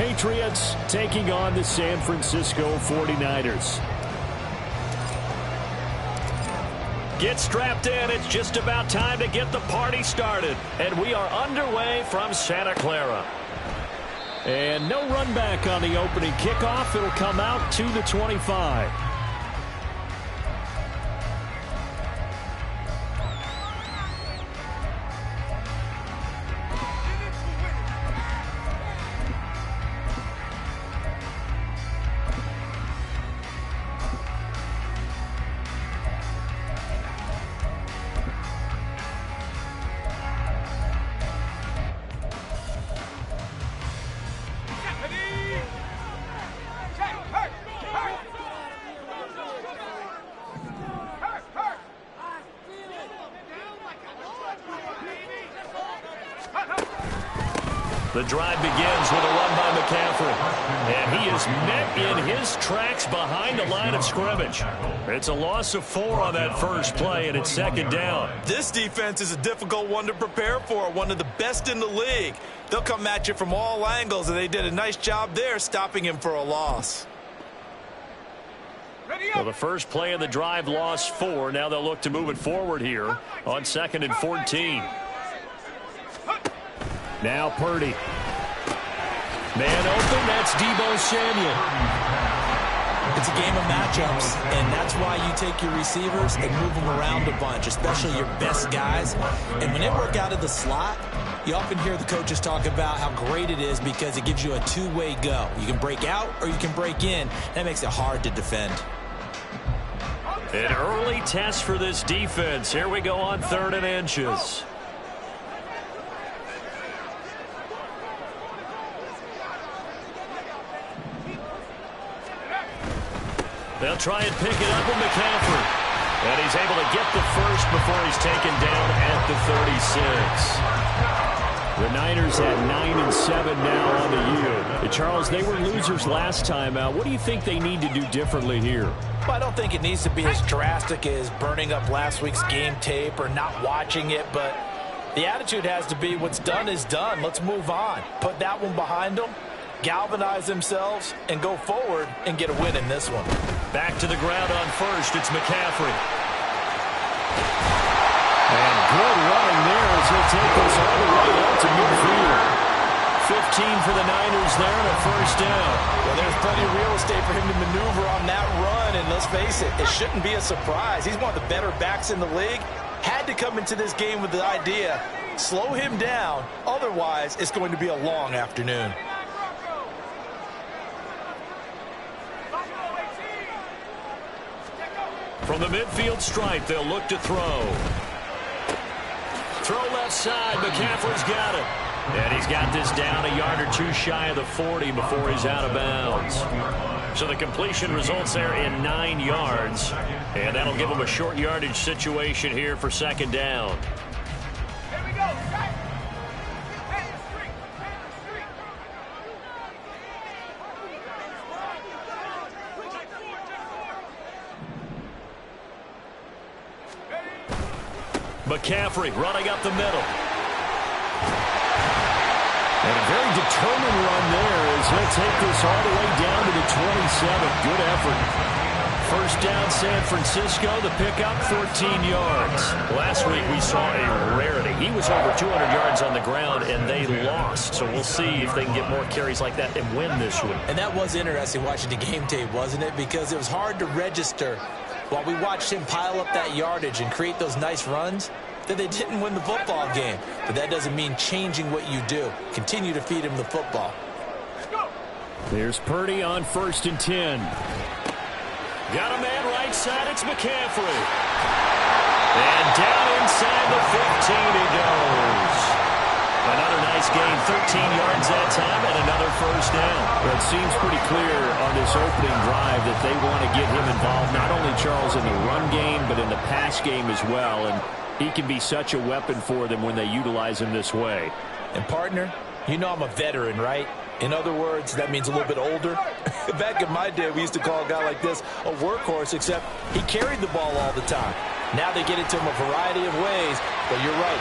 Patriots taking on the San Francisco 49ers. Get strapped in. It's just about time to get the party started. And we are underway from Santa Clara. And no run back on the opening kickoff. It'll come out to the 25. The drive begins with a run by McCaffrey. And he is met in his tracks behind the line of scrimmage. It's a loss of 4 on that first play, and it's second down. This defense is a difficult one to prepare for, one of the best in the league. They'll come at you from all angles, and they did a nice job there stopping him for a loss. Well, the first play of the drive lost 4. Now they'll look to move it forward here on 2nd and 14. Now Purdy. Man open, that's Deebo Samuel. It's a game of matchups, and that's why you take your receivers and move them around a bunch, especially your best guys. And when they work out of the slot, you often hear the coaches talk about how great it is because it gives you a two-way go. You can break out or you can break in. That makes it hard to defend. An early test for this defense. Here we go on 3rd and inches. They'll try and pick it up with McCaffrey. And he's able to get the first before he's taken down at the 36. The Niners at 9-7 now on the year. Charles, they were losers last time out. What do you think they need to do differently here? Well, I don't think it needs to be as drastic as burning up last week's game tape or not watching it, but the attitude has to be what's done is done. Let's move on. Put that one behind them, galvanize themselves, and go forward and get a win in this one. Back to the ground on first. It's McCaffrey. And good running there as he'll take this all the way up to midfield. 15 for the Niners there and a first down. Well, there's plenty of real estate for him to maneuver on that run, and let's face it, it shouldn't be a surprise. He's one of the better backs in the league. Had to come into this game with the idea, slow him down, otherwise it's going to be a long afternoon. From the midfield stripe, they'll look to throw. Throw left side. McCaffrey's got it. And he's got this down a yard or two shy of the 40 before he's out of bounds. So the completion results there in 9 yards. And that'll give him a short yardage situation here for second down. Here we go. McCaffrey running up the middle. And a very determined run there as he'll take this all the way down to the 27. Good effort. First down, San Francisco. The pickup, 14 yards. Last week we saw a rarity. He was over 200 yards on the ground, and they lost. So we'll see if they can get more carries like that and win this week. And that was interesting watching the game tape, wasn't it? Because it was hard to register while we watched him pile up that yardage and create those nice runs, that they didn't win the football game. But that doesn't mean changing what you do. Continue to feed him the football. There's Purdy on 1st and 10. Got a man right side. It's McCaffrey. And down inside the 15 he goes. Another nice gain, 13 yards that time, and another first down. Well, it seems pretty clear on this opening drive that they want to get him involved, not only, Charles, in the run game, but in the pass game as well. And he can be such a weapon for them when they utilize him this way. And, partner, you know I'm a veteran, right? In other words, that means a little bit older. Back in my day, we used to call a guy like this a workhorse, except he carried the ball all the time. Now they get it to him a variety of ways, but you're right.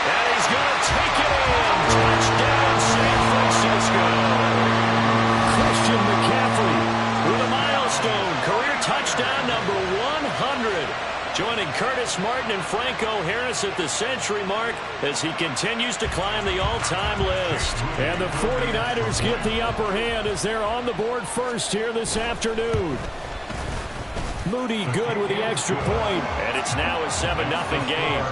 And he's going to take it in. Touchdown, San Francisco. touchdown number 100. Joining Curtis Martin and Franco Harris at the century mark as he continues to climb the all-time list. And the 49ers get the upper hand as they're on the board first here this afternoon. Moody good with the extra point. And it's now a 7-0 game.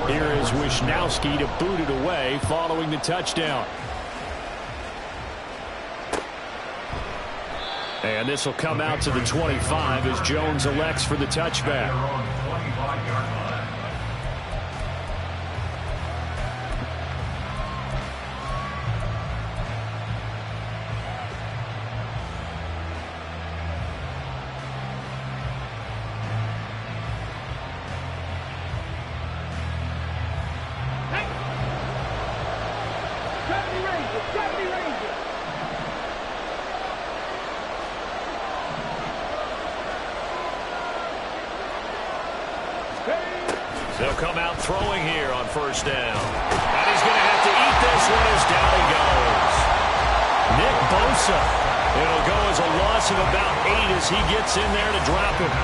Here is Wisnowski to boot it away following the touchdown. And this will come out to the 25 as Jones elects for the touchback. They'll come out throwing here on first down. And he's going to have to eat this one as down he goes. Nick Bosa. It'll go as a loss of about 8 as he gets in there to drop him.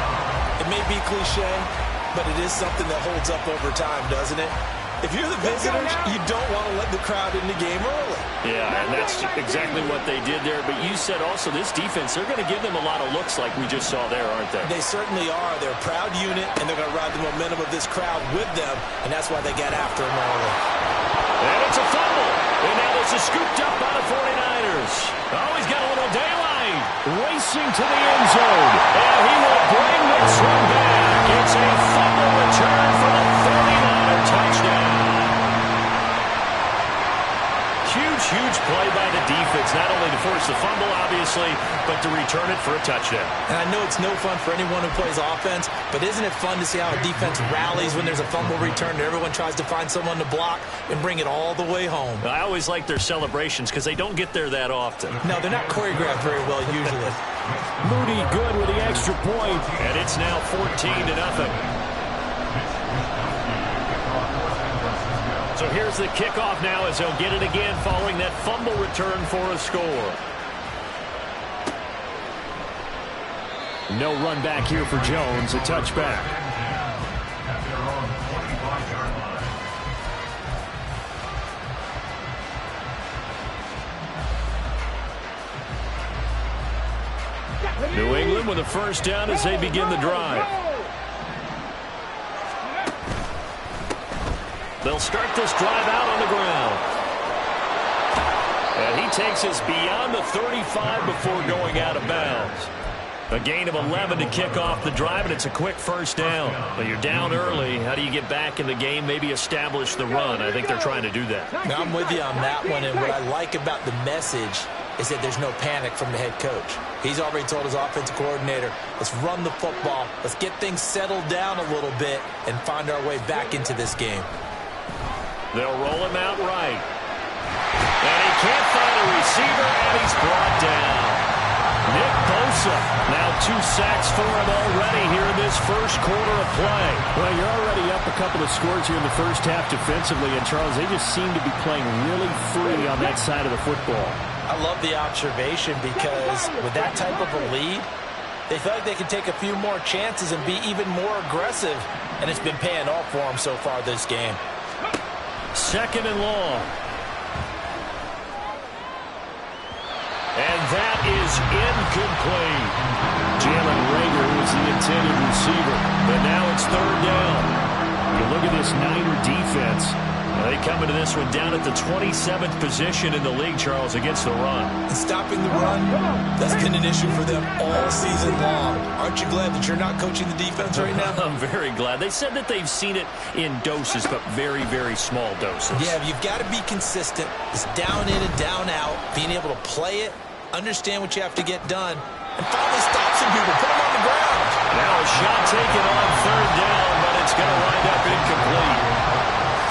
It may be cliche, but it is something that holds up over time, doesn't it? If you're the visitors, you don't want to let the crowd in the game early. Yeah, and that's exactly what they did there. But you said also this defense, they're going to give them a lot of looks like we just saw there, aren't they? They certainly are. They're a proud unit, and they're going to ride the momentum of this crowd with them, and that's why they got after them early. And it's a fumble. And now this is scooped up by the 49ers. Oh, he's got a little daylight. Racing to the end zone. And he will bring this one back. It's a fumble return for the 49er touchdown. Huge play by the defense, not only to force the fumble, obviously, but to return it for a touchdown. And I know it's no fun for anyone who plays offense, but isn't it fun to see how a defense rallies when there's a fumble return and everyone tries to find someone to block and bring it all the way home? I always like their celebrations because they don't get there that often. No, they're not choreographed very well usually. Moody good with the extra point. And it's now 14-0. So here's the kickoff now as they'll get it again following that fumble return for a score. No run back here for Jones, a touchback. New England with a first down as they begin the drive. They'll start this drive out on the ground. And he takes us beyond the 35 before going out of bounds. A gain of 11 to kick off the drive, and it's a quick first down. But you're down early. How do you get back in the game, maybe establish the run? I think they're trying to do that. Now, I'm with you on that one, and what I like about the message is that there's no panic from the head coach. He's already told his offensive coordinator, let's run the football, let's get things settled down a little bit and find our way back into this game. They'll roll him out right. And he can't find a receiver, and he's brought down. Nick Bosa, now 2 sacks for him already here in this first quarter of play. Well, you're already up a couple of scores here in the first half defensively, and Charles, they just seem to be playing really free on that side of the football. I love the observation because with that type of a lead, they feel like they can take a few more chances and be even more aggressive, and it's been paying off for them so far this game. Second and long. And that is incomplete. Jalen Reagor was the intended receiver. But now it's third down. You look at this Niner defense. They come into this one down at the 27th position in the league, Charles, against the run. And stopping the run, that's been an issue for them all season long. Aren't you glad that you're not coaching the defense right now? I'm very glad. They said that they've seen it in doses, but very, very small doses. Yeah, you've got to be consistent. It's down in and down out, being able to play it, understand what you have to get done, and finally stop some people, put them on the ground. Now a shot taken on third down, but it's going to wind up incomplete.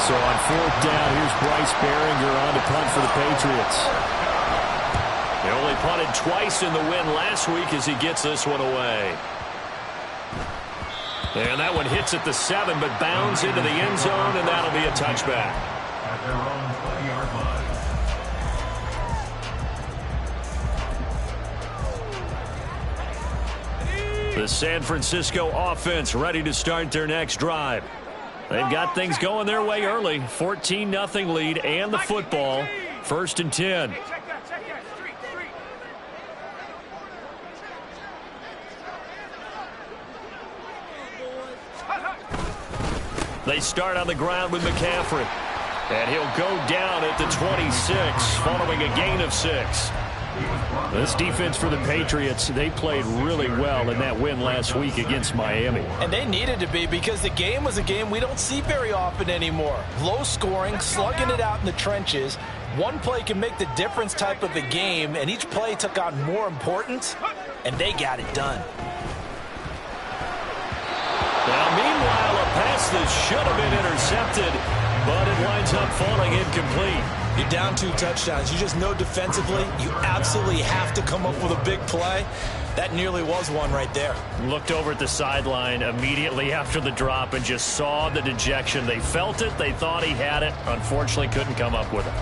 So on fourth down, here's Bryce Baringer on to punt for the Patriots. He only punted twice in the win last week as he gets this one away. And that one hits at the 7, but bounds into the end zone, and that'll be a touchback. The San Francisco offense ready to start their next drive. They've got things going their way early. 14-0 lead and the football. 1st and 10. They start on the ground with McCaffrey. And he'll go down at the 26 following a gain of 6. This defense for the Patriots, they played really well in that win last week against Miami. And they needed to be, because the game was a game we don't see very often anymore. Low scoring, slugging it out in the trenches. One play can make the difference type of the game, and each play took on more importance, and they got it done. Now, meanwhile, a pass that should have been intercepted, but it winds up falling incomplete. You're down 2 touchdowns. You just know defensively you absolutely have to come up with a big play. That nearly was one right there. Looked over at the sideline immediately after the drop and just saw the dejection. They felt it. They thought he had it. Unfortunately, couldn't come up with it.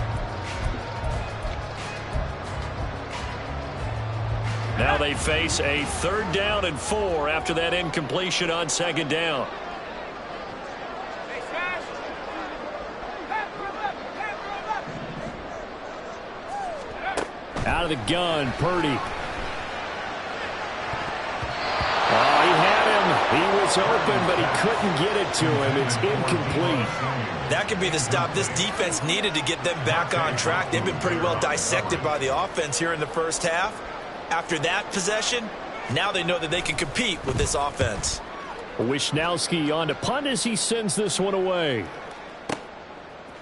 Now they face a 3rd down and 4 after that incompletion on 2nd down. Out of the gun, Purdy. Oh, he had him. He was open, but he couldn't get it to him. It's incomplete. That could be the stop this defense needed to get them back on track. They've been pretty well dissected by the offense here in the first half. After that possession, now they know that they can compete with this offense. Wisnowski on to punt as he sends this one away.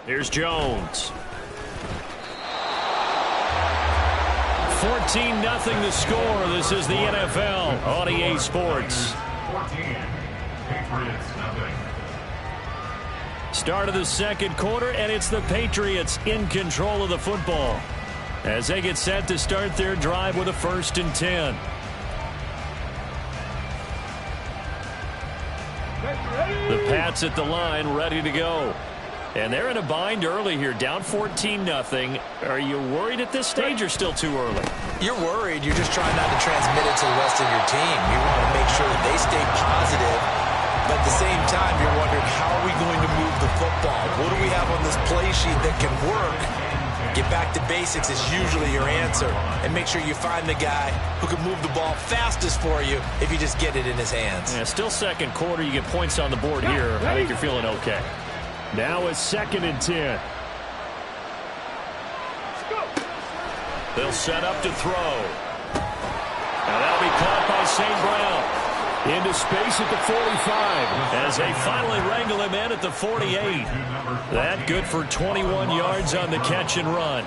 Here's Jones. 14-0 the score. This is the NFL on EA Sports. Start of the 2nd quarter, and it's the Patriots in control of the football as they get set to start their drive with a 1st and 10. The Pats at the line, ready to go. And they're in a bind early here, down 14-0. Are you worried at this stage or still too early? You're worried. You're just trying not to transmit it to the rest of your team. You want to make sure that they stay positive. But at the same time, you're wondering, how are we going to move the football? What do we have on this play sheet that can work? Get back to basics is usually your answer. And make sure you find the guy who can move the ball fastest for you if you just get it in his hands. Yeah, still 2nd quarter. You get points on the board here. I think you're feeling okay. Now it's 2nd and 10. They'll set up to throw. Now that'll be caught by St. Brown. Into space at the 45 as they finally wrangle him in at the 48. That good for 21 yards on the catch and run.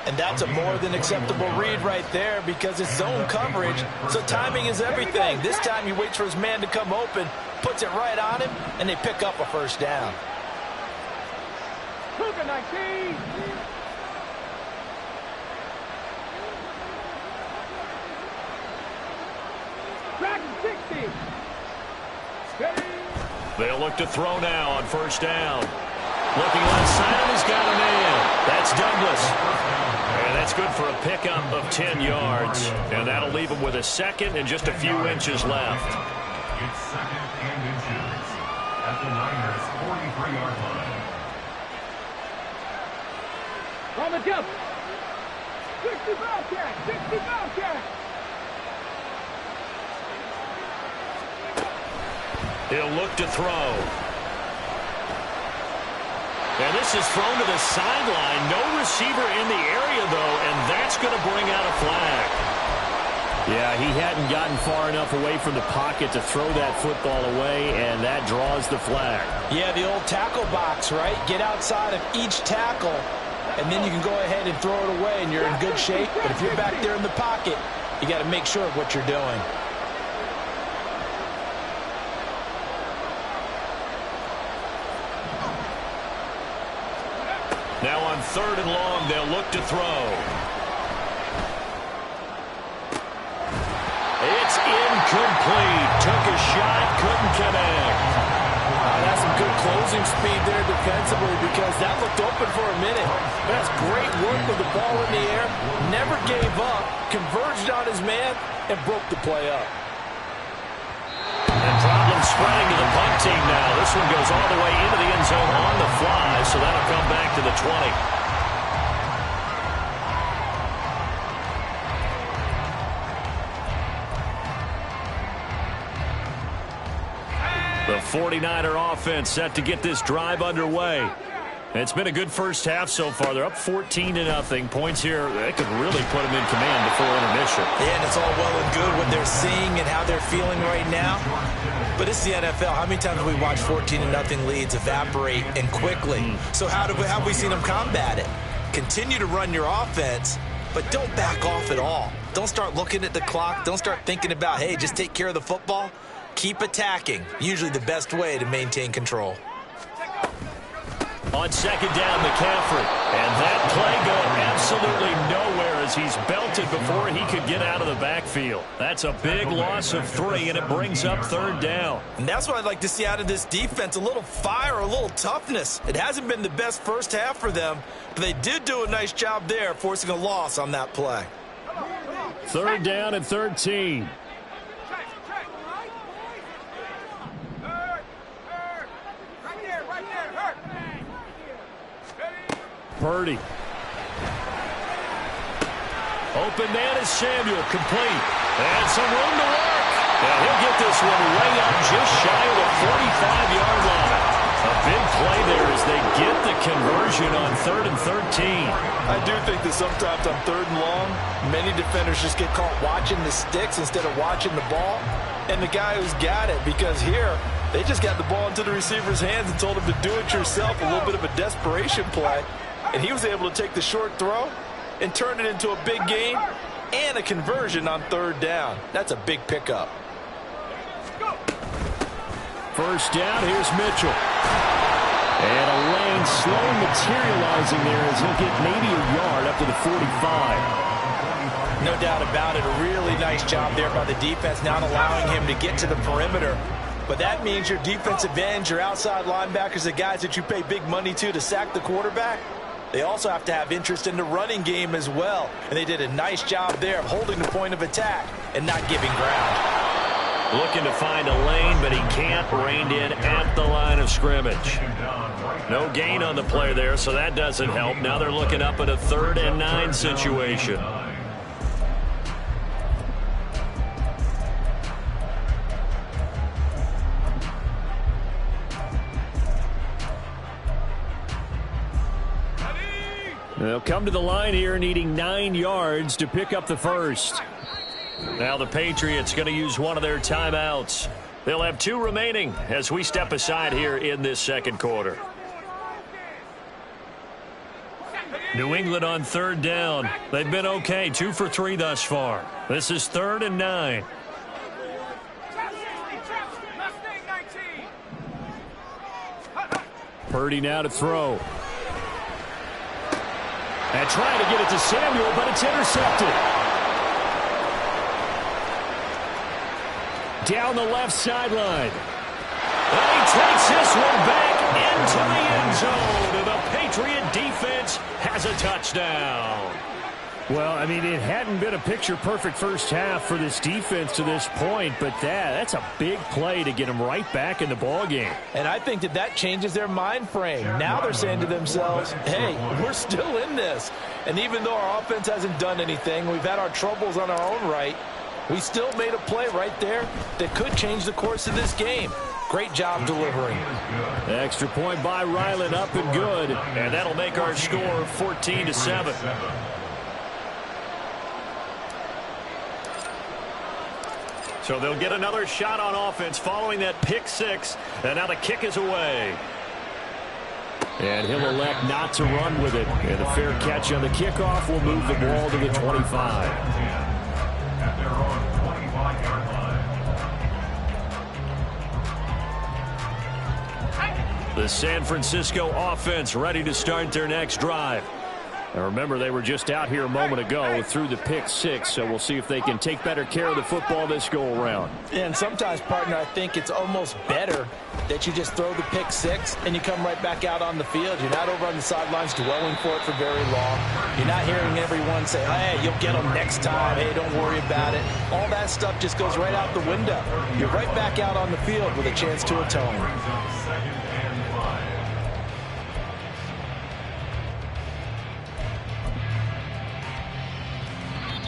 And that's a more than acceptable read right there, because it's zone coverage, so timing is everything. This time he waits for his man to come open, puts it right on him, and they pick up a 1st down. Cougar 19. Track 60. They'll look to throw now on 1st down. Looking left side, he's got a man. That's Douglas. And that's good for a pickup of 10 yards. And that'll leave him with a 2nd and just a few inches left. It's 2nd and inches at the Niners' 43-yard line. On the jump. 60 Bobcat. 60 Bobcat. He'll look to throw. And this is thrown to the sideline. No receiver in the area, though, and that's going to bring out a flag. Yeah, he hadn't gotten far enough away from the pocket to throw that football away, and that draws the flag. Yeah, the old tackle box, right? Get outside of each tackle, and then you can go ahead and throw it away, and you're in good shape. But if you're back there in the pocket, you got to make sure of what you're doing. Now on 3rd and long, they'll look to throw. It's incomplete. Took a shot, couldn't connect. That's some good closing speed there defensively, because that looked open for a minute. That's great work with the ball in the air. Never gave up, converged on his man, and broke the play up. spreading to the punt team now. This one goes all the way into the end zone on the fly, so that'll come back to the 20. The 49er offense set to get this drive underway. It's been a good first half so far. They're up 14-0. Points here, they could really put them in command before intermission. Yeah, and it's all well and good what they're seeing and how they're feeling right now. But it's the NFL. How many times have we watched 14-0 leads evaporate and quickly? So how have we seen them combat it? Continue to run your offense, but don't back off at all. Don't start looking at the clock. Don't start thinking about, hey, just take care of the football. Keep attacking. Usually the best way to maintain control. On second down, McCaffrey. And that play going absolutely nowhere as he's belted before he could get out of the backfield. That's a big loss of 3, and it brings up third down. And that's what I'd like to see out of this defense, a little fire, a little toughness. It hasn't been the best first half for them, but they did do a nice job there, forcing a loss on that play. Third down and 13. Purdy. Open man is Samuel, complete. And some room to work. And he'll get this one way up just shy of the 45-yard line. A big play there as they get the conversion on 3rd and 13. I do think that sometimes on 3rd and long, many defenders just get caught watching the sticks instead of watching the ball. And the guy who's got it, because here, they just got the ball into the receiver's hands and told him to do it yourself, a little bit of a desperation play. And he was able to take the short throw and turn it into a big gain and a conversion on 3rd down. That's a big pickup. First down, here's Mitchell. And a lane slowly materializing there as he'll get maybe a yard up to the 45. No doubt about it. A really nice job there by the defense, not allowing him to get to the perimeter. But that means your defensive ends, your outside linebackers, the guys that you pay big money to sack the quarterback, they also have to have interest in the running game as well. And they did a nice job there of holding the point of attack and not giving ground. Looking to find a lane, but he can't. Reined in at the line of scrimmage. No gain on the play there, so that doesn't help. Now they're looking up at a 3rd and 9 situation. They'll come to the line here needing 9 yards to pick up the first. Now the Patriots going to use one of their timeouts. They'll have 2 remaining as we step aside here in this second quarter. New England on 3rd down. They've been okay, 2 for 3 thus far. This is 3rd and 9. Purdy now to throw. And trying to get it to Samuel, but it's intercepted. Down the left sideline. And he takes this one back into the end zone. And the Patriot defense has a touchdown. Well, I mean, it hadn't been a picture-perfect first half for this defense to this point, but that's a big play to get them right back in the ballgame. And I think that changes their mind frame. Now they're saying to themselves, hey, we're still in this. And even though our offense hasn't done anything, we've had our troubles on our own right, we still made a play right there that could change the course of this game. Great job delivering. Extra point by Ryland, up and good. And that'll make our score 14-7. So they'll get another shot on offense following that pick 6. And now the kick is away. And he'll elect not to run with it. And a fair catch on the kickoff will move the ball to the 25. The San Francisco offense ready to start their next drive. And remember, they were just out here a moment ago through the pick six, so we'll see if they can take better care of the football this go-around. And sometimes, partner, I think it's almost better that you just throw the pick six and you come right back out on the field. You're not over on the sidelines dwelling for it for very long. You're not hearing everyone say, hey, you'll get them next time. Hey, don't worry about it. All that stuff just goes right out the window. You're right back out on the field with a chance to atone.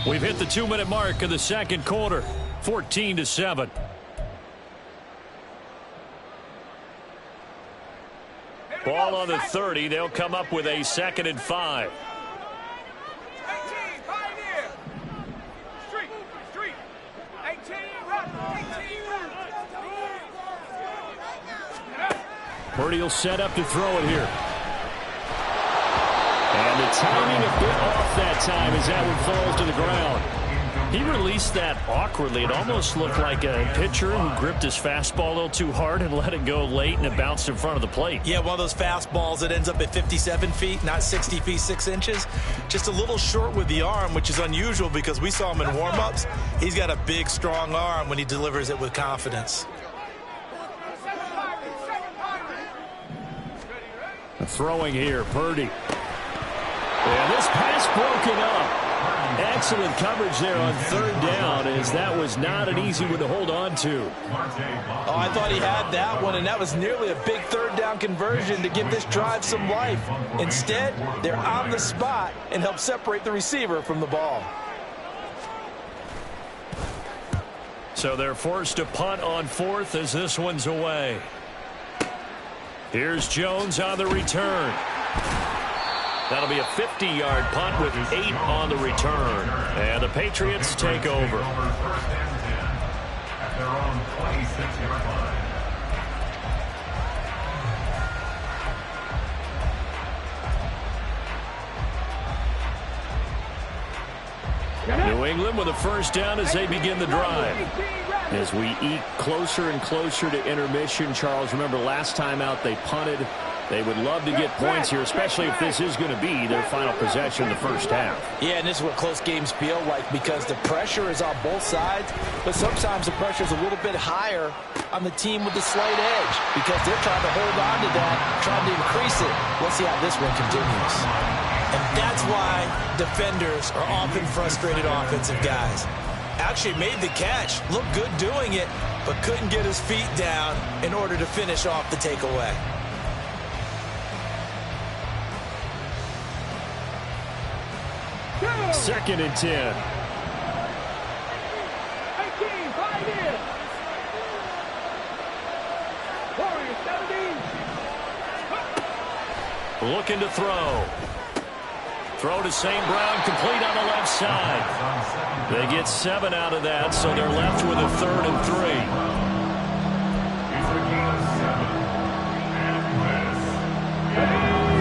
We've hit the 2-minute mark of the second quarter, 14-7. Ball on the 30. They'll come up with a 2nd and 5. Purdy will set up to throw it here. And the timing a bit off that time as that one falls to the ground. He released that awkwardly. It almost looked like a pitcher who gripped his fastball a little too hard and let it go late, and it bounced in front of the plate. Yeah, one of those fastballs that ends up at 57 feet, not 60 feet, 6 inches. Just a little short with the arm, which is unusual because we saw him in warm-ups. He's got a big, strong arm when he delivers it with confidence. Throwing here, Purdy. And this pass broken up. Excellent coverage there on 3rd down, as that was not an easy one to hold on to. Oh, I thought he had that one, and that was nearly a big 3rd down conversion to give this drive some life. Instead, they're on the spot and help separate the receiver from the ball. So they're forced to punt on 4th as this one's away. Here's Jones on the return. That'll be a 50-yard punt with 8 on the return. And the Patriots take over. First and 10 at their own 26-yard line. New England with a first down as they begin the drive. As we eke closer and closer to intermission, Charles, remember last time out they punted. They would love to get points here, especially if this is going to be their final possession in the first half. Yeah, and this is what close games feel like because the pressure is on both sides, but sometimes the pressure is a little bit higher on the team with the slight edge because they're trying to hold on to that, trying to increase it. Let's see how this one continues. And that's why defenders are often frustrated offensive guys. Actually made the catch, looked good doing it, but couldn't get his feet down in order to finish off the takeaway. Second and 10. 18, 5 in. Warriors 17. Looking to throw. Throw to St. Brown, complete on the left side. They get 7 out of that, so they're left with a 3rd and 3.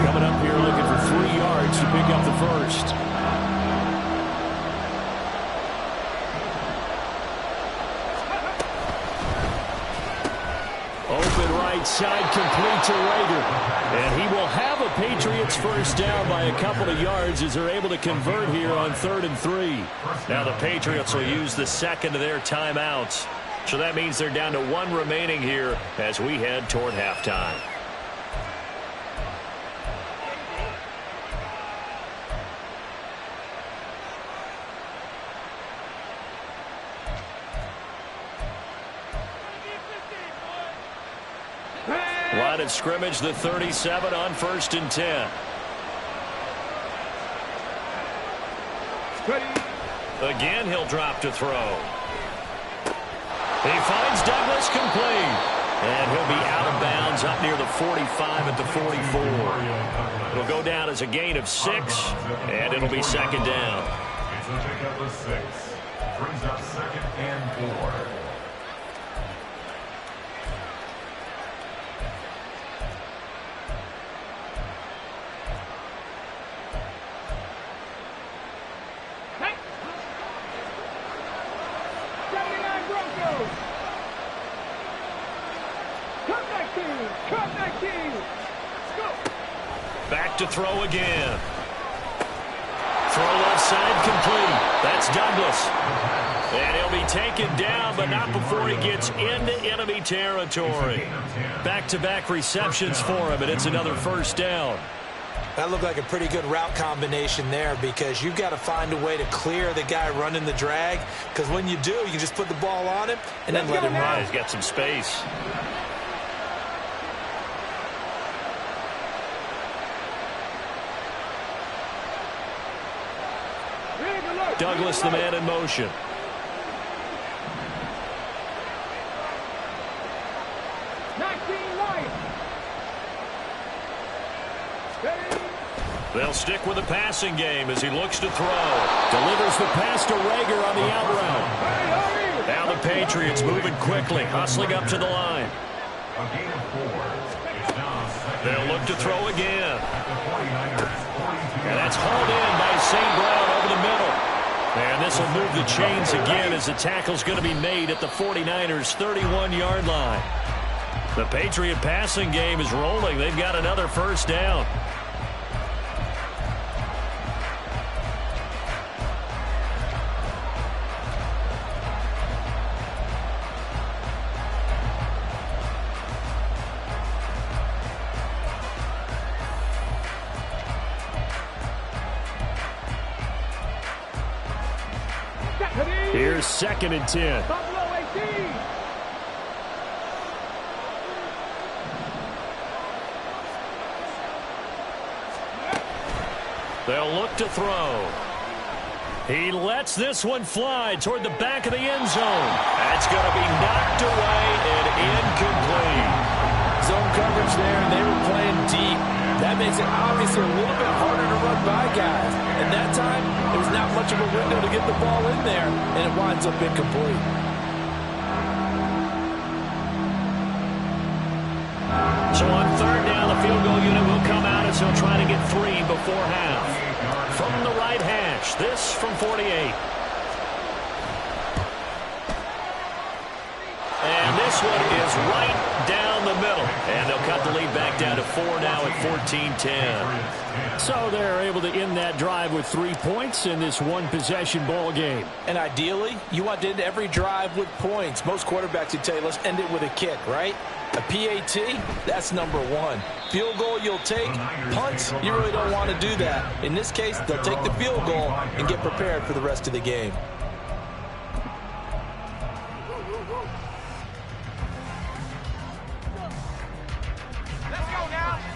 Coming up here looking for 3 yards to pick up the first. Open right side, complete to Rager. And he will have a Patriots first down by a couple of yards as they're able to convert here on 3rd and 3. Now the Patriots will use the second of their timeouts. So that means they're down to 1 remaining here as we head toward halftime. Line of scrimmage, the 37 on 1st and 10. Again, he'll drop to throw. He finds Douglas complete. And he'll be out of bounds up near the 45 at the 44. It'll go down as a gain of 6, and it'll be 2nd down. It's a pickup of 6. Brings up 2nd and 4. Back to throw again. Throw left side complete. That's Douglas. And he'll be taken down, but not before he gets into enemy territory. Back-to-back receptions for him, and it's another first down. That looked like a pretty good route combination there, because you've got to find a way to clear the guy running the drag, because when you do, you can just put the ball on him and then let him run. He's got some space. Douglas, the man in motion. They'll stick with the passing game as he looks to throw. Delivers the pass to Rager on the out route. Now the Patriots moving quickly, hustling up to the line. They'll look to throw again. And that's hauled in by St. Brown over the middle. And this will move the chains again as the tackle's going to be made at the 49ers' 31-yard line. The Patriot passing game is rolling. They've got another first down. Here's 2nd and 10. They'll look to throw. He lets this one fly toward the back of the end zone. That's going to be knocked away and incomplete. Zone coverage there, and they were playing deep. That makes it obviously a little bit harder to run by guys. And that time, there was not much of a window to get the ball in there, and it winds up incomplete. So on 3rd down, the field goal unit will come out as he'll try to get 3 before half. From the right hash, this from 48. And this one is right down the middle. And they'll cut the lead back down to 4 now at 14-10. So they're able to end that drive with 3 points in this one-possession ball game. And ideally, you want to end every drive with points. Most quarterbacks would tell you, let's end it with a kick, right? A PAT, that's number 1. Field goal you'll take. Punts, you really don't want to do that. In this case, they'll take the field goal and get prepared for the rest of the game.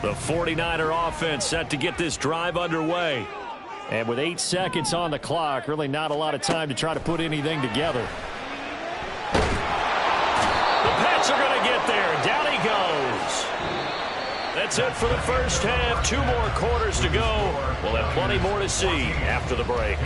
The 49er offense set to get this drive underway. And with 8 seconds on the clock, really not a lot of time to try to put anything together. The Pats are going to get there. Down he goes. That's it for the first half. 2 more quarters to go. We'll have plenty more to see after the break.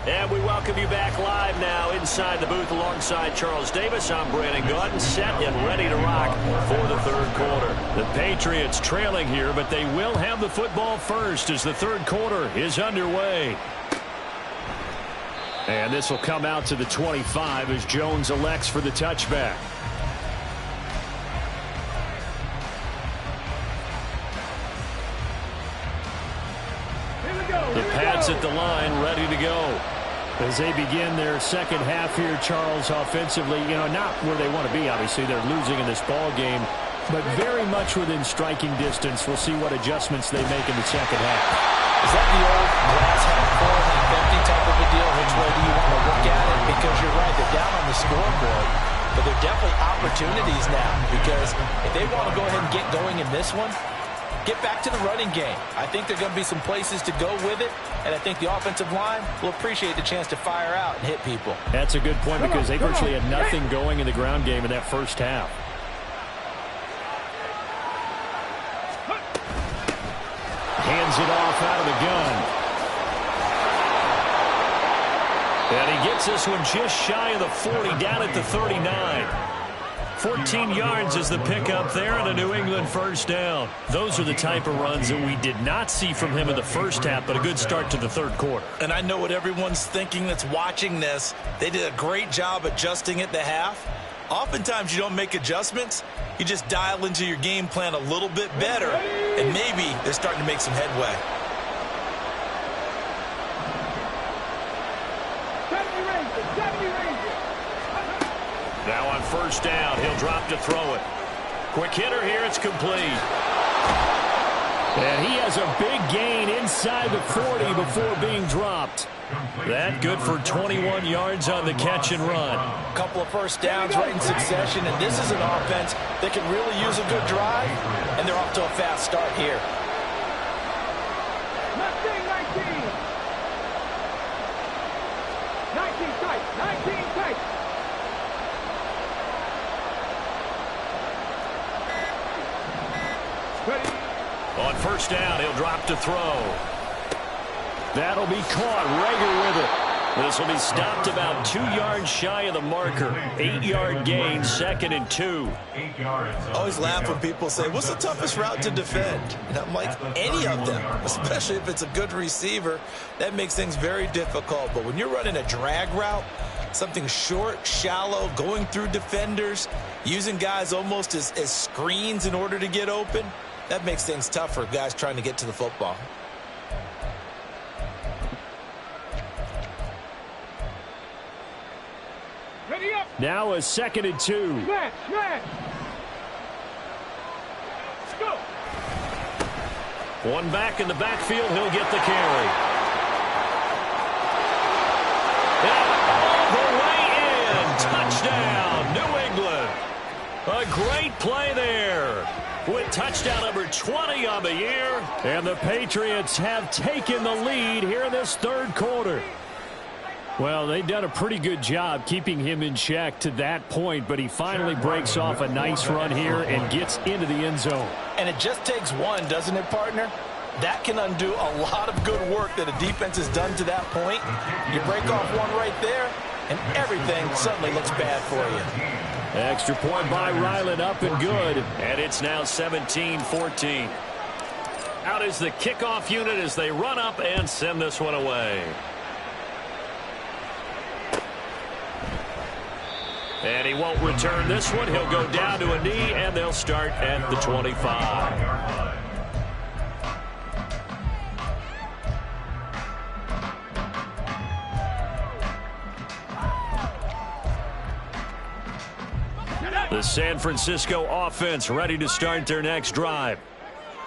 And we welcome you back live now inside the booth alongside Charles Davis. I'm Brandon Gaudin, set and ready to rock for the 3rd quarter. The Patriots trailing here, but they will have the football first as the 3rd quarter is underway. And this will come out to the 25 as Jones elects for the touchback. The Pats at the line, ready to go. As they begin their second half here, Charles, offensively, not where they want to be, obviously. They're losing in this ball game, but very much within striking distance. We'll see what adjustments they make in the second half. Is that the old glass half full, half empty type of a deal? Which way do you want to look at it? Because you're right, they're down on the scoreboard, but there are definitely opportunities now, because if they want to go ahead and get going in this one, get back to the running game. I think there are going to be some places to go with it, and I think the offensive line will appreciate the chance to fire out and hit people. That's a good point because they virtually had nothing going in the ground game in that first half. Hands it off out of the gun. And he gets this one just shy of the 40, down at the 39. 14 yards is the pickup there and a New England first down. Those are the type of runs that we did not see from him in the first half, but a good start to the third quarter. And I know what everyone's thinking that's watching this. They did a great job adjusting at the half. Oftentimes you don't make adjustments. You just dial into your game plan a little bit better, and maybe they're starting to make some headway. Now on first down, he'll drop to throw it. Quick hitter here, it's complete. And he has a big gain inside the 40 before being dropped. That good for 21 yards on the catch and run. A couple of first downs right in succession, and this is an offense that can really use a good drive, and they're off to a fast start here. 19 tight, 19 tight. On first down, he'll drop to throw. That'll be caught. Rager with it. This will be stopped about 2 yards shy of the marker. 8-yard gain, 2nd and 2. 8 yards. I always laugh when people say, what's the toughest route to defend? And I'm like, any of them, especially if it's a good receiver. That makes things very difficult. But when you're running a drag route, something short, shallow, going through defenders, using guys almost as screens in order to get open, that makes things tough for guys trying to get to the football. Ready up. Now a 2nd and 2. Smash, smash. Go. One back in the backfield, he'll get the carry. And all the way in. Touchdown, New England. A great play there. With touchdown number 20 on the year. And the Patriots have taken the lead here in this third quarter. Well, they've done a pretty good job keeping him in check to that point, but he finally breaks off a nice run here and gets into the end zone. And it just takes one, doesn't it, partner? That can undo a lot of good work that a defense has done to that point. You break off one right there, and everything suddenly looks bad for you. Extra point by Ryland, up and good. And it's now 17-14. Out is the kickoff unit as they run up and send this one away. And he won't return this one. He'll go down to a knee, and they'll start at the 25. The San Francisco offense ready to start their next drive.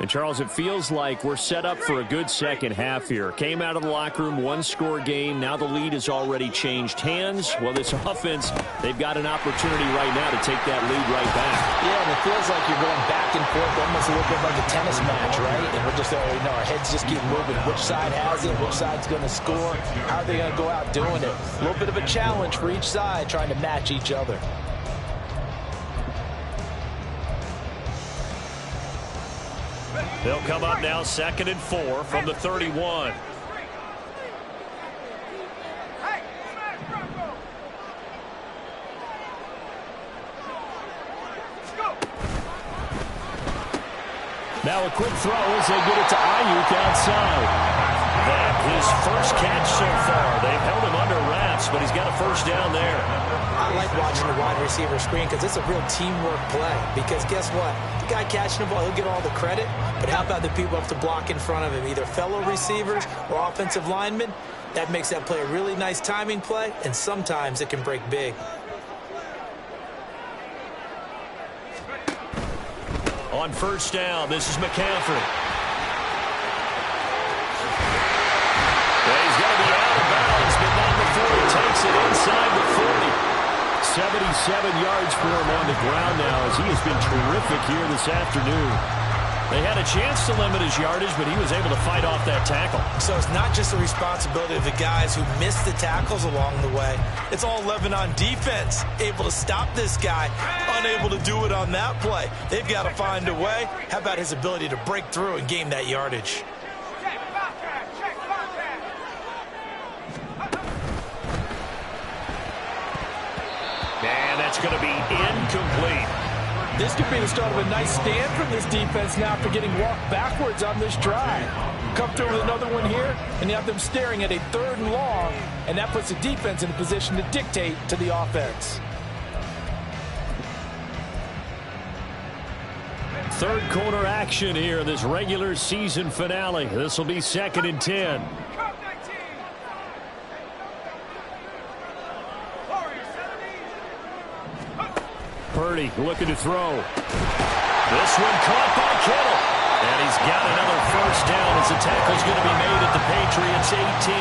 And, Charles, it feels like we're set up for a good second half here. Came out of the locker room, one-score game. Now the lead has already changed hands. Well, this offense, they've got an opportunity right now to take that lead right back. Yeah, and it feels like you're going back and forth, almost a little bit like a tennis match, right? And we're just already know our heads just keep moving. Which side has it? Which side's going to score? How are they going to go out doing it? A little bit of a challenge for each side, trying to match each other. They'll come up now 2nd and 4 from the 31. Now a quick throw as they get it to Ayuk outside. That his first catch so far. They've held him under wraps, but he's got a first down there. I like watching the wide receiver screen because it's a real teamwork play. Because guess what? The guy catching the ball, he'll get all the credit. But how about the people have to block in front of him, either fellow receivers or offensive linemen? That makes that play a really nice timing play, and sometimes it can break big. On first down, this is McCaffrey. He's going to be out of bounds, but not before he takes it inside the 40. 77 yards for him on the ground now as he has been terrific here this afternoon. They had a chance to limit his yardage, but he was able to fight off that tackle. So it's not just the responsibility of the guys who missed the tackles along the way. It's all 11 on defense, able to stop this guy, unable to do it on that play. They've got to find a way. How about his ability to break through and gain that yardage? And that's going to be incomplete. This could be the start of a nice stand from this defense now after getting walked backwards on this drive. Come through with another one here, and you have them staring at a 3rd and long, and that puts the defense in a position to dictate to the offense. Third quarter action here in this regular season finale. This will be 2nd and 10. Purdy looking to throw. This one caught by Kittle. And he's got another first down as the tackle's going to be made at the Patriots 18.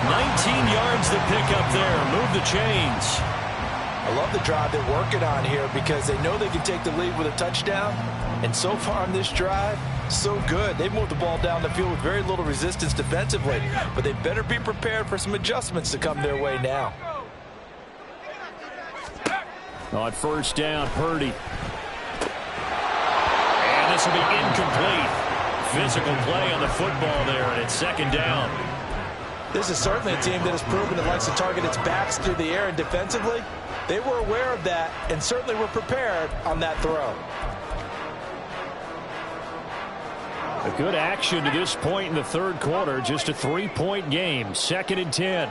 19 yards to pick up there. Move the chains. I love the drive they're working on here because they know they can take the lead with a touchdown. And so far on this drive, so good. They've moved the ball down the field with very little resistance defensively. But they better be prepared for some adjustments to come their way now. On first down, Purdy. And this will be incomplete. Physical play on the football there, and it's 2nd down. This is certainly a team that has proven it likes to target its backs through the air, and defensively, they were aware of that and certainly were prepared on that throw. A good action to this point in the 3rd quarter. Just a 3-point game. 2nd and 10.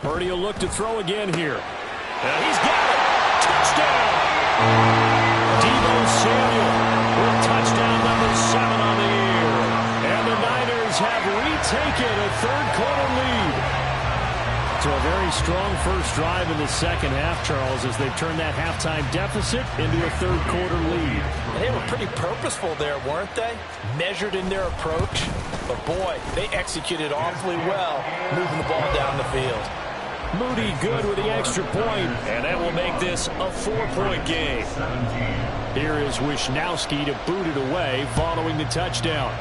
Purdy will look to throw again here. And he's got it. Touchdown. Deebo Samuel with touchdown number 7 on the year. And the Niners have retaken a 3rd quarter lead. So a very strong first drive in the 2nd half, Charles, as they've turned that halftime deficit into a 3rd quarter lead. And they were pretty purposeful there, weren't they? Measured in their approach. But boy, they executed awfully well, moving the ball down the field. Moody good with the extra point, and that will make this a 4-point game. Here is Wisnowski to boot it away following the touchdown.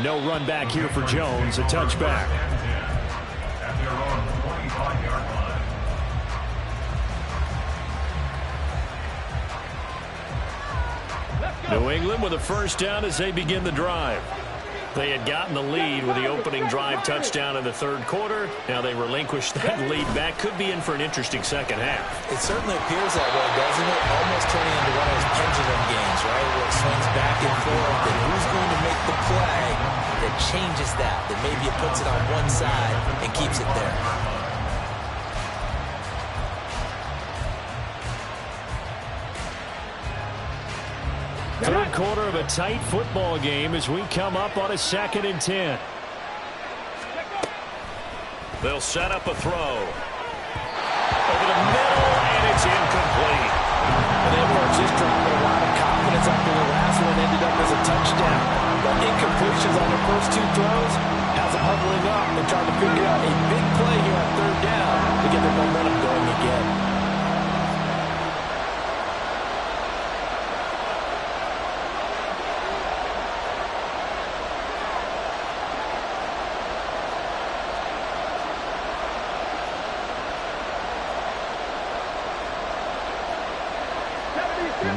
No run back here for Jones, a touchback. At their own 25-yard line. New England with a first down as they begin the drive. They had gotten the lead with the opening drive touchdown in the 3rd quarter. Now they relinquished that lead back. Could be in for an interesting 2nd half. It certainly appears that way, doesn't it? Almost turning into one of those pendulum games, right? Where it swings back and forth, and who's going to make the play that changes that maybe it puts it on one side and keeps it there. 3rd quarter of a tight football game as we come up on a 2nd and 10. They'll set up a throw. Over the middle, and it's incomplete. And they approached this drive with a lot of confidence after the last one ended up as a touchdown. But incompletions on their first 2 throws has them huddling up and trying to figure out a big play here on 3rd down to get their momentum going again.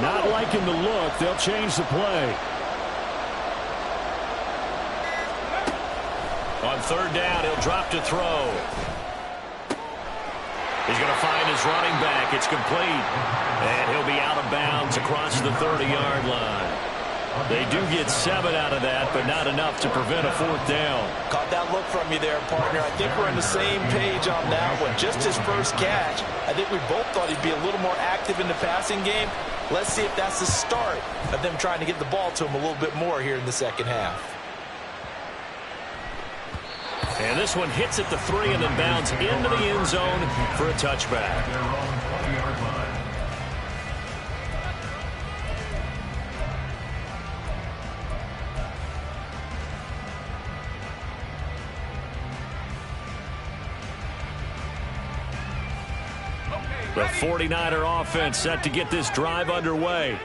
Not liking the look. They'll change the play. On 3rd down, he'll drop to throw. He's going to find his running back. It's complete. And he'll be out of bounds across the 30-yard line. They do get 7 out of that, but not enough to prevent a 4th down. Caught that look from you there, partner. I think we're on the same page on that one. Just his first catch. I think we both thought he'd be a little more active in the passing game. Let's see if that's the start of them trying to get the ball to him a little bit more here in the 2nd half. And this one hits at the 3 and then bounds into the end zone for a touchback. At their own 20-yard line. The 49er offense set to get this drive underway.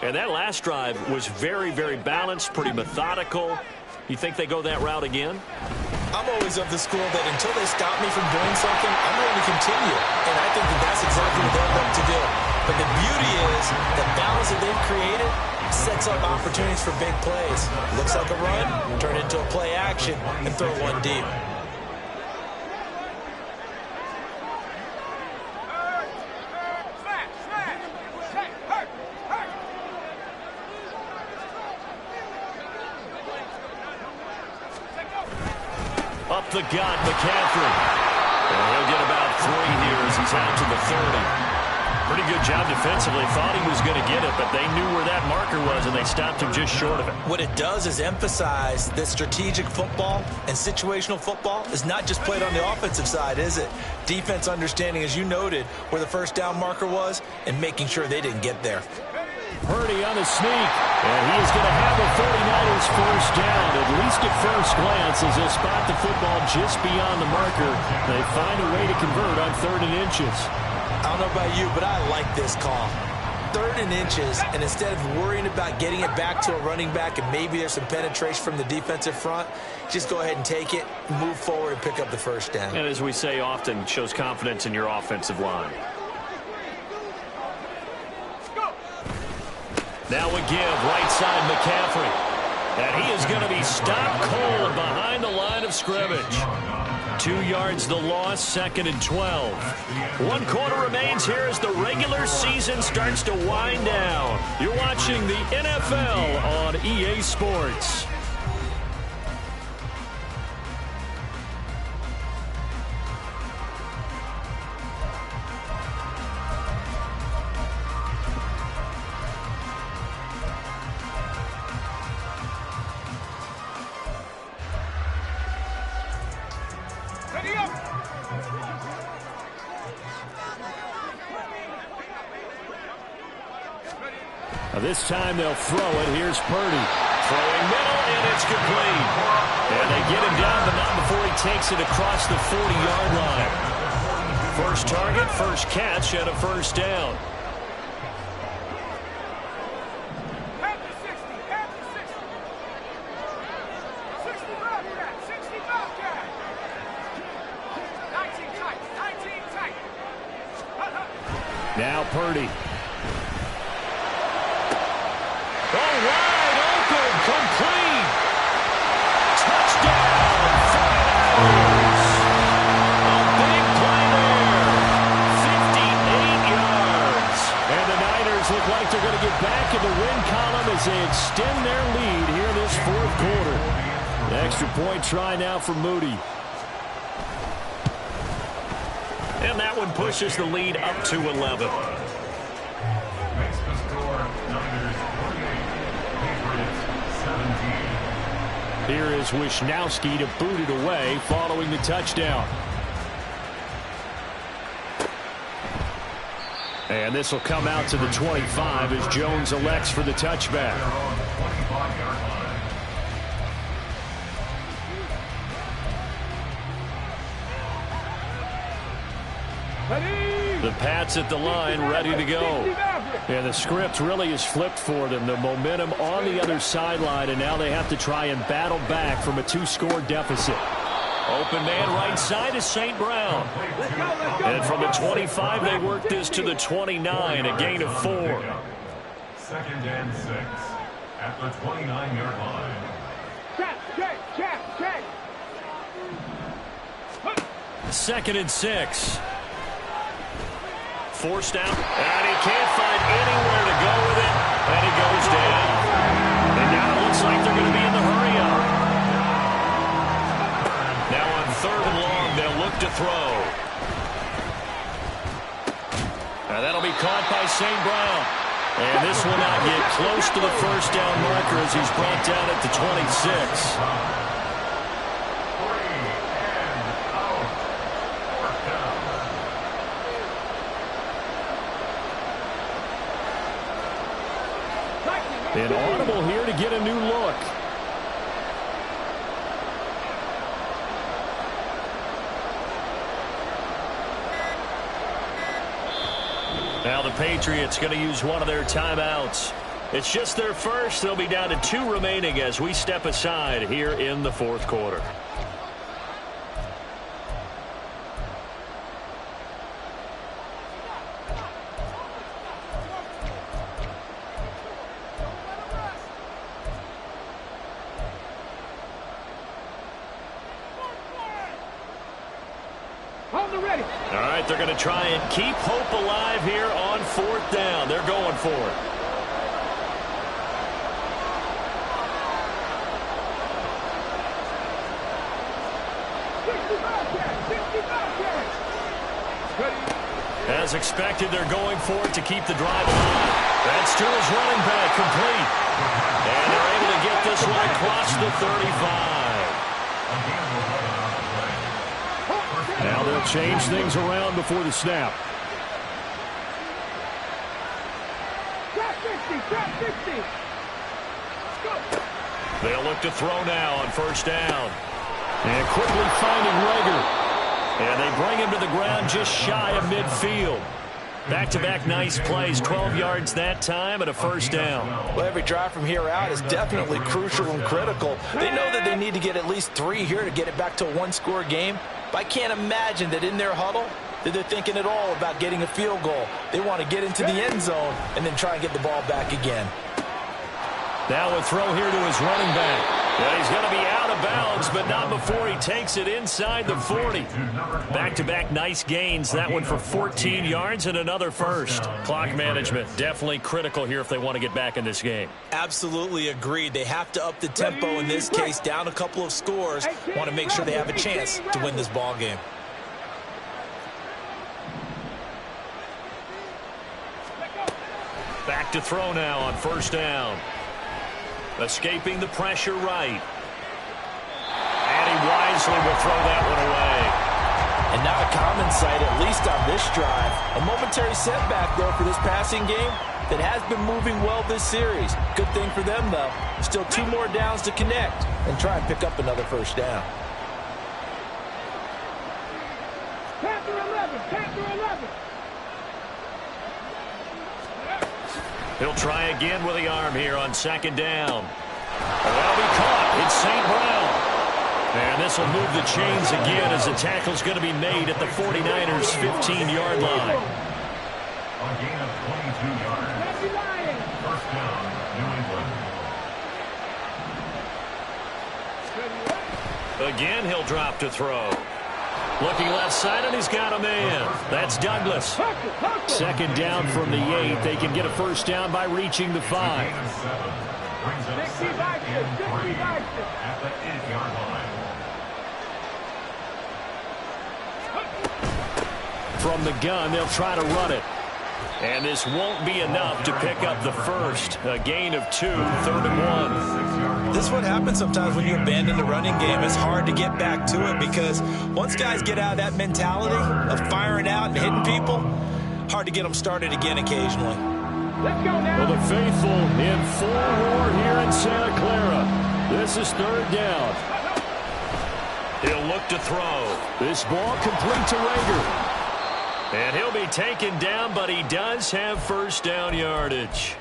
And that last drive was very, very balanced, pretty methodical. You think they go that route again? I'm always of the school that until they stop me from doing something, I'm going to continue. And I think that that's exactly what they're looking to do. But the beauty is the balance that they've created sets up opportunities for big plays. Looks like a run, turn into a play action, and throw one deep. up the gut, McCaffrey. And he'll get about 3 here as he's out to the 30. Pretty good job defensively. Thought he was going to get it, but they knew where that marker was, and they stopped him just short of it. What it does is emphasize that strategic football and situational football is not just played on the offensive side, is it? Defense understanding, as you noted, where the first down marker was and making sure they didn't get there. Purdy on the sneak, and he is going to have a 49ers first down, at least at first glance, as they'll spot the football just beyond the marker. They find a way to convert on 3rd and inches. I don't know about you, but I like this call. 3rd and inches, and instead of worrying about getting it back to a running back and maybe there's some penetration from the defensive front, just go ahead and take it, move forward, and pick up the first down. And as we say often, shows confidence in your offensive line. Now a give, right side McCaffrey. And he is going to be stopped cold behind the line of scrimmage. 2 yards the loss, 2nd and 12. 1 quarter remains here as the regular season starts to wind down. You're watching the NFL on EA Sports. This time they'll throw it. Here's Purdy. Throwing middle, and it's complete. And they get him down, but not before he takes it across the 40-yard line. First target, first catch, and a first down. Now Purdy. Wide open, complete. Touchdown, 49ers. A big play there. 58 yards. And the Niners look like they're going to get back in the win column as they extend their lead here in this 4th quarter. The extra point try now for Moody. And that one pushes the lead up to 11. Makes the score Niners 48, Patriots 17. Here is Wishnowski to boot it away following the touchdown. And this will come out to the 25 as Jones elects for the touchback. They're on the 25-yard line. The Pats at the line, ready to go. And the script really is flipped for them. The momentum on the other sideline, and now they have to try and battle back from a 2-score deficit. Open man right side is St. Brown. And from the 25, they work this to the 29, a gain of 4. 2nd and 6 at the 29-yard line. Check. 2nd and 6. Forced out, and he can't find anywhere to go with it, and he goes down. And now it looks like they're going to be in the hurry-up. Now on 3rd and long, they'll look to throw. And that'll be caught by St. Brown. And this will not get close to the first down marker as he's brought down at the 26. An audible here to get a new look. Now the Patriots going to use one of their timeouts. It's just their first. They'll be down to 2 remaining as we step aside here in the 4th quarter. All right, they're going to try and keep hope alive here on 4th down. They're going for it. As expected, they're going for it to keep the drive alive. That's to his running back, complete. And they're able to get this one across the 35. Now they'll change things around before the snap. Drop 50, drop 50. Go. They'll look to throw now on first down. And quickly finding Rager. And they bring him to the ground just shy of midfield. Back-to-back nice plays, 12 yards that time and a first down. Well, every drive from here out is definitely crucial and critical. They know that they need to get at least 3 here to get it back to a one-score game. But I can't imagine that in their huddle that they're thinking at all about getting a field goal. They want to get into the end zone and then try and get the ball back again. Now a throw here to his running back. Yeah, he's going to be out of bounds, but not before he takes it inside the 40. Back-to-back nice gains. That one for 14 yards and another first. Clock management definitely critical here if they want to get back in this game. Absolutely agreed. They have to up the tempo in this case, down a couple of scores. Want to make sure they have a chance to win this ball game. Back to throw now on first down. Escaping the pressure right. And he wisely will throw that one away. And not a common sight, at least on this drive. A momentary setback, though, for this passing game that has been moving well this series. Good thing for them, though. Still 2 more downs to connect and try and pick up another first down. Panther 11, Panther 11. He'll try again with the arm here on second down. That'll be caught. It's St. Brown. And this will move the chains again as the tackle's going to be made at the 49ers' 15-yard line. A gain of 22 yards. First down, New England. Again, he'll drop to throw. Looking left side, and he's got a man. That's Douglas. Second down from the 8. They can get a first down by reaching the 5. Gain of 7. Brings up 2nd and 3 at the 8-yard line. From the gun, they'll try to run it. And this won't be enough to pick up the first. A gain of 2, 3rd and 1. This is what happens sometimes when you abandon the running game. It's hard to get back to it because once guys get out of that mentality of firing out and hitting people, hard to get them started again occasionally. Let's go now. Well, the faithful in full roar here in Santa Clara. This is 3rd down. He'll look to throw. This ball complete to Rager. And he'll be taken down, but he does have first down yardage.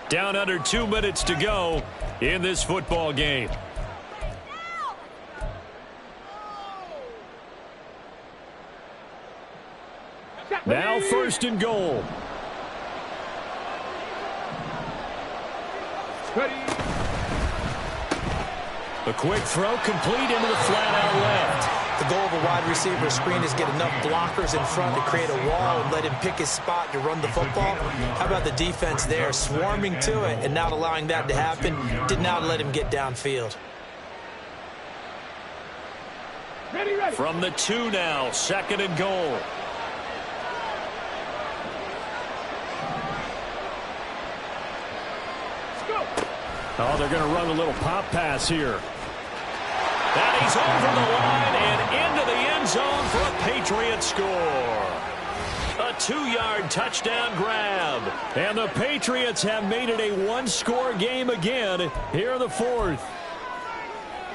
Down under 2 minutes to go in this football game. Now 1st and goal. A quick throw complete into the flat out left. The goal of a wide receiver screen is get enough blockers in front to create a wall and let him pick his spot to run the football. How about the defense there, swarming to it and not allowing that to happen? Did not let him get downfield. Ready, ready. From the 2 now, 2nd and goal. Let's go. Oh, they're going to run a little pop pass here. And he's over the line and into the end zone for a Patriot score. A 2-yard touchdown grab. And the Patriots have made it a one-score game again here in the 4th.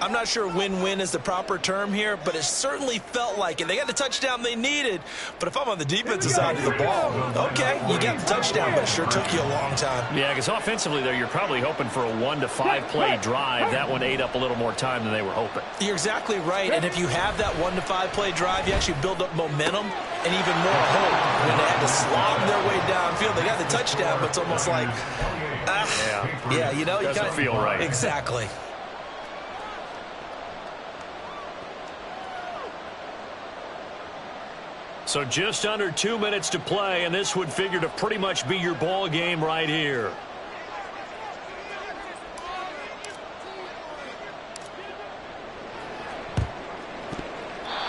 I'm not sure win-win is the proper term here, but it certainly felt like it. They got the touchdown they needed, but if I'm on the defensive side of the ball, okay, you got the touchdown, but it sure took you a long time. Yeah, because offensively there, you're probably hoping for a 1 to 5 play drive. That one ate up a little more time than they were hoping. You're exactly right, and if you have that 1 to 5 play drive, you actually build up momentum and even more hope. When they had to slob their way downfield, they got the touchdown, but it's almost like, yeah, you know, Doesn't feel right. Exactly. So just under 2 minutes to play, and this would figure to pretty much be your ball game right here.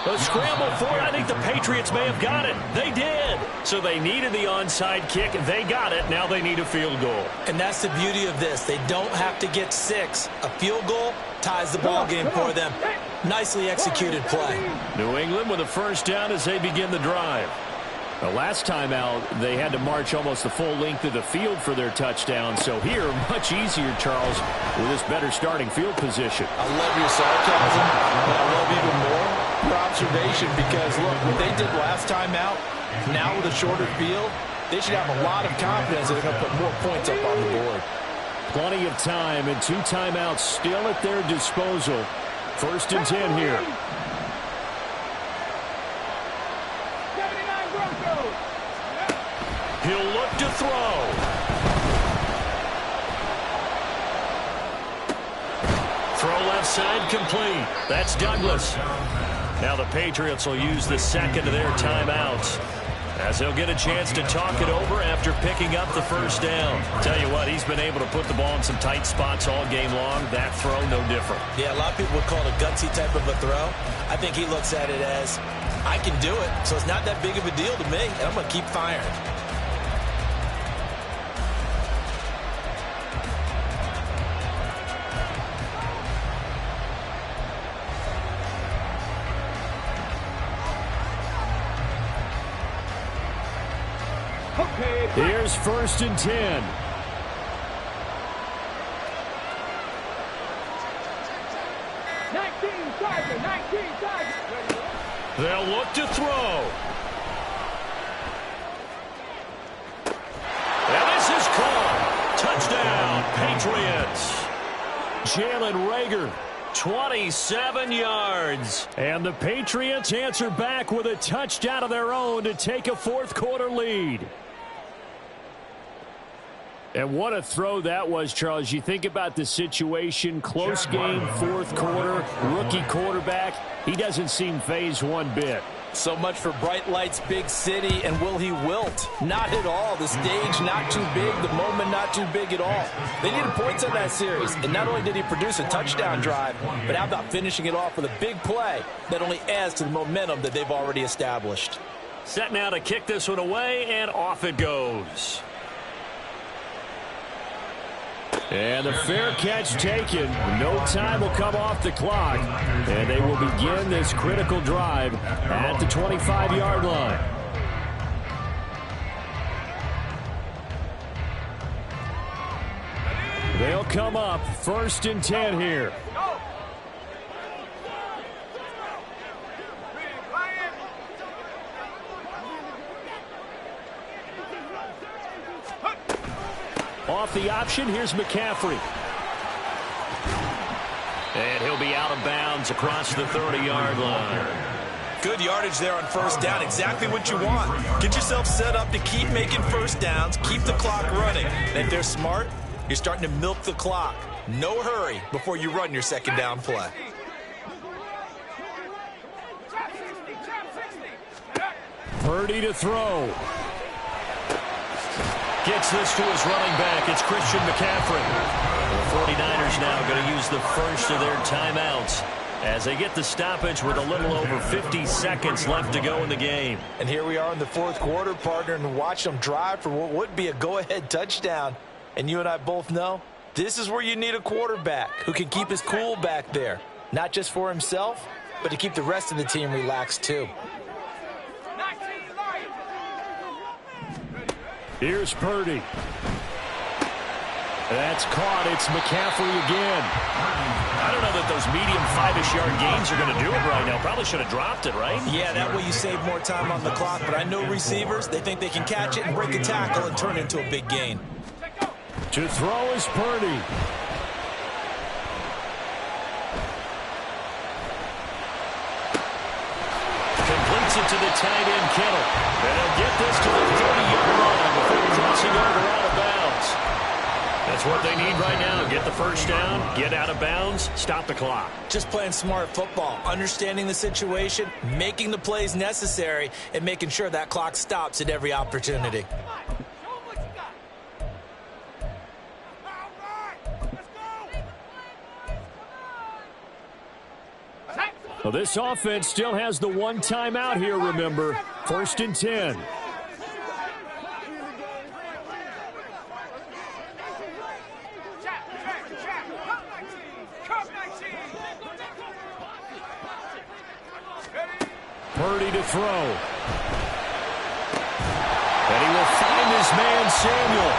A The scramble for it. I think the Patriots may have got it. They did. So they needed the onside kick. They got it. Now they need a field goal. And that's the beauty of this. They don't have to get 6. A field goal ties the ball game for them. Nicely executed play. New England with a first down as they begin the drive. The last time out, they had to march almost the full length of the field for their touchdown. So here, much easier, Charles, with this better starting field position. I love your sarcasm, but I love even more your observation because, look, what they did last time out, now with a shorter field, they should have a lot of confidence that they're going to put more points up on the board. Plenty of time and 2 timeouts still at their disposal. First and 10 here. He'll look to throw. Throw left side complete. That's Douglas. Now the Patriots will use the second of their timeouts as they'll get a chance to talk it over after picking up the first down. Tell you what, he's been able to put the ball in some tight spots all game long. That throw, no different. Yeah, a lot of people would call it a gutsy type of a throw. I think he looks at it as, I can do it, so it's not that big of a deal to me, and I'm going to keep firing. Here's first and 10. They'll look to throw. And this is caught. Touchdown, Patriots. Jalen Reagor, 27 yards. And the Patriots answer back with a touchdown of their own to take a fourth-quarter lead. And what a throw that was, Charles. You think about the situation, close game, fourth quarter, rookie quarterback. He doesn't seem fazed one bit. So much for bright lights, big city, and will he wilt? Not at all. The stage not too big, the moment not too big at all. They needed points on that series, and not only did he produce a touchdown drive, but how about finishing it off with a big play that only adds to the momentum that they've already established. Set now to kick this one away, and off it goes. And the fair catch taken. No time will come off the clock. And they will begin this critical drive at the 25-yard line. They'll come up first and 10 here. Off the option, here's McCaffrey. And he'll be out of bounds across the 30-yard line. Good yardage there on first down. Exactly what you want. Get yourself set up to keep making first downs, keep the clock running. And if they're smart, you're starting to milk the clock. No hurry before you run your second down play. Purdy to throw. Gets this to his running back. It's Christian McCaffrey. The 49ers now going to use the first of their timeouts as they get the stoppage with a little over 50 seconds left to go in the game. And here we are in the fourth quarter, partner, and watch them drive for what would be a go-ahead touchdown. And you and I both know this is where you need a quarterback who can keep his cool back there, not just for himself, but to keep the rest of the team relaxed too. Here's Purdy. That's caught. It's McCaffrey again. I don't know that those medium 5-ish yard gains are going to do it right now. Probably should have dropped it, right? Yeah, that way you save more time on the clock. But I know receivers, they think they can catch it and break a tackle and turn it into a big gain. To throw is Purdy. Completes it to the tight end, Kittle. And they'll get this to the 30-yard line before crossing over out of bounds. That's what they need right now. Get the first down, get out of bounds, stop the clock. Just playing smart football, understanding the situation, making the plays necessary, and making sure that clock stops at every opportunity. Well, this offense still has the one timeout here, remember. 1st and 10. Purdy to throw. And he will find his man, Samuel.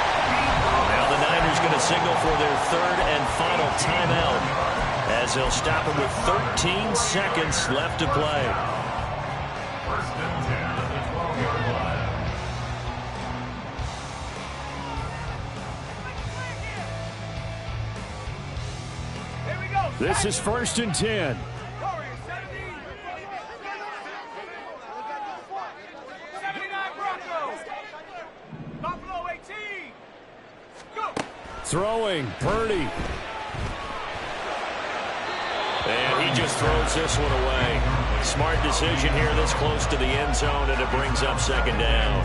Now the Niners going to signal for their 3rd and final timeout, as they'll stop it with 13 seconds left to play. 1st and 10 at the 12-yard line. This is 1st and 10. Throwing, Purdy. And he just throws this one away. Smart decision here this close to the end zone, and it brings up 2nd down.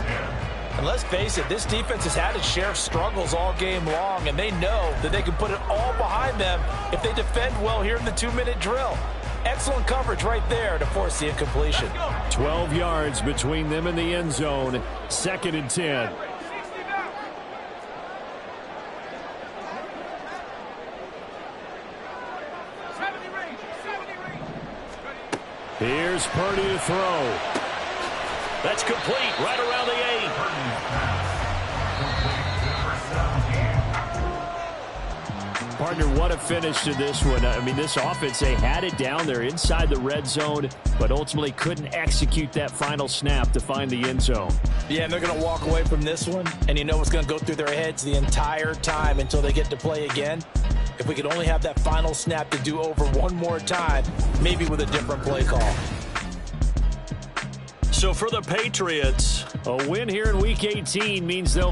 And let's face it, this defense has had its share of struggles all game long, and they know that they can put it all behind them if they defend well here in the 2-minute drill. Excellent coverage right there to force the incompletion. 12 yards between them and the end zone. 2nd and 10. Here's Purdy to throw. That's complete right around the 8. Partner, what a finish to this one. I mean, this offense, they had it down there inside the red zone, but ultimately couldn't execute that final snap to find the end zone. Yeah, and they're going to walk away from this one, and you know what's going to go through their heads the entire time until they get to play again. If we could only have that final snap to do over one more time, maybe with a different play call. So for the Patriots, a win here in Week 18 means they'll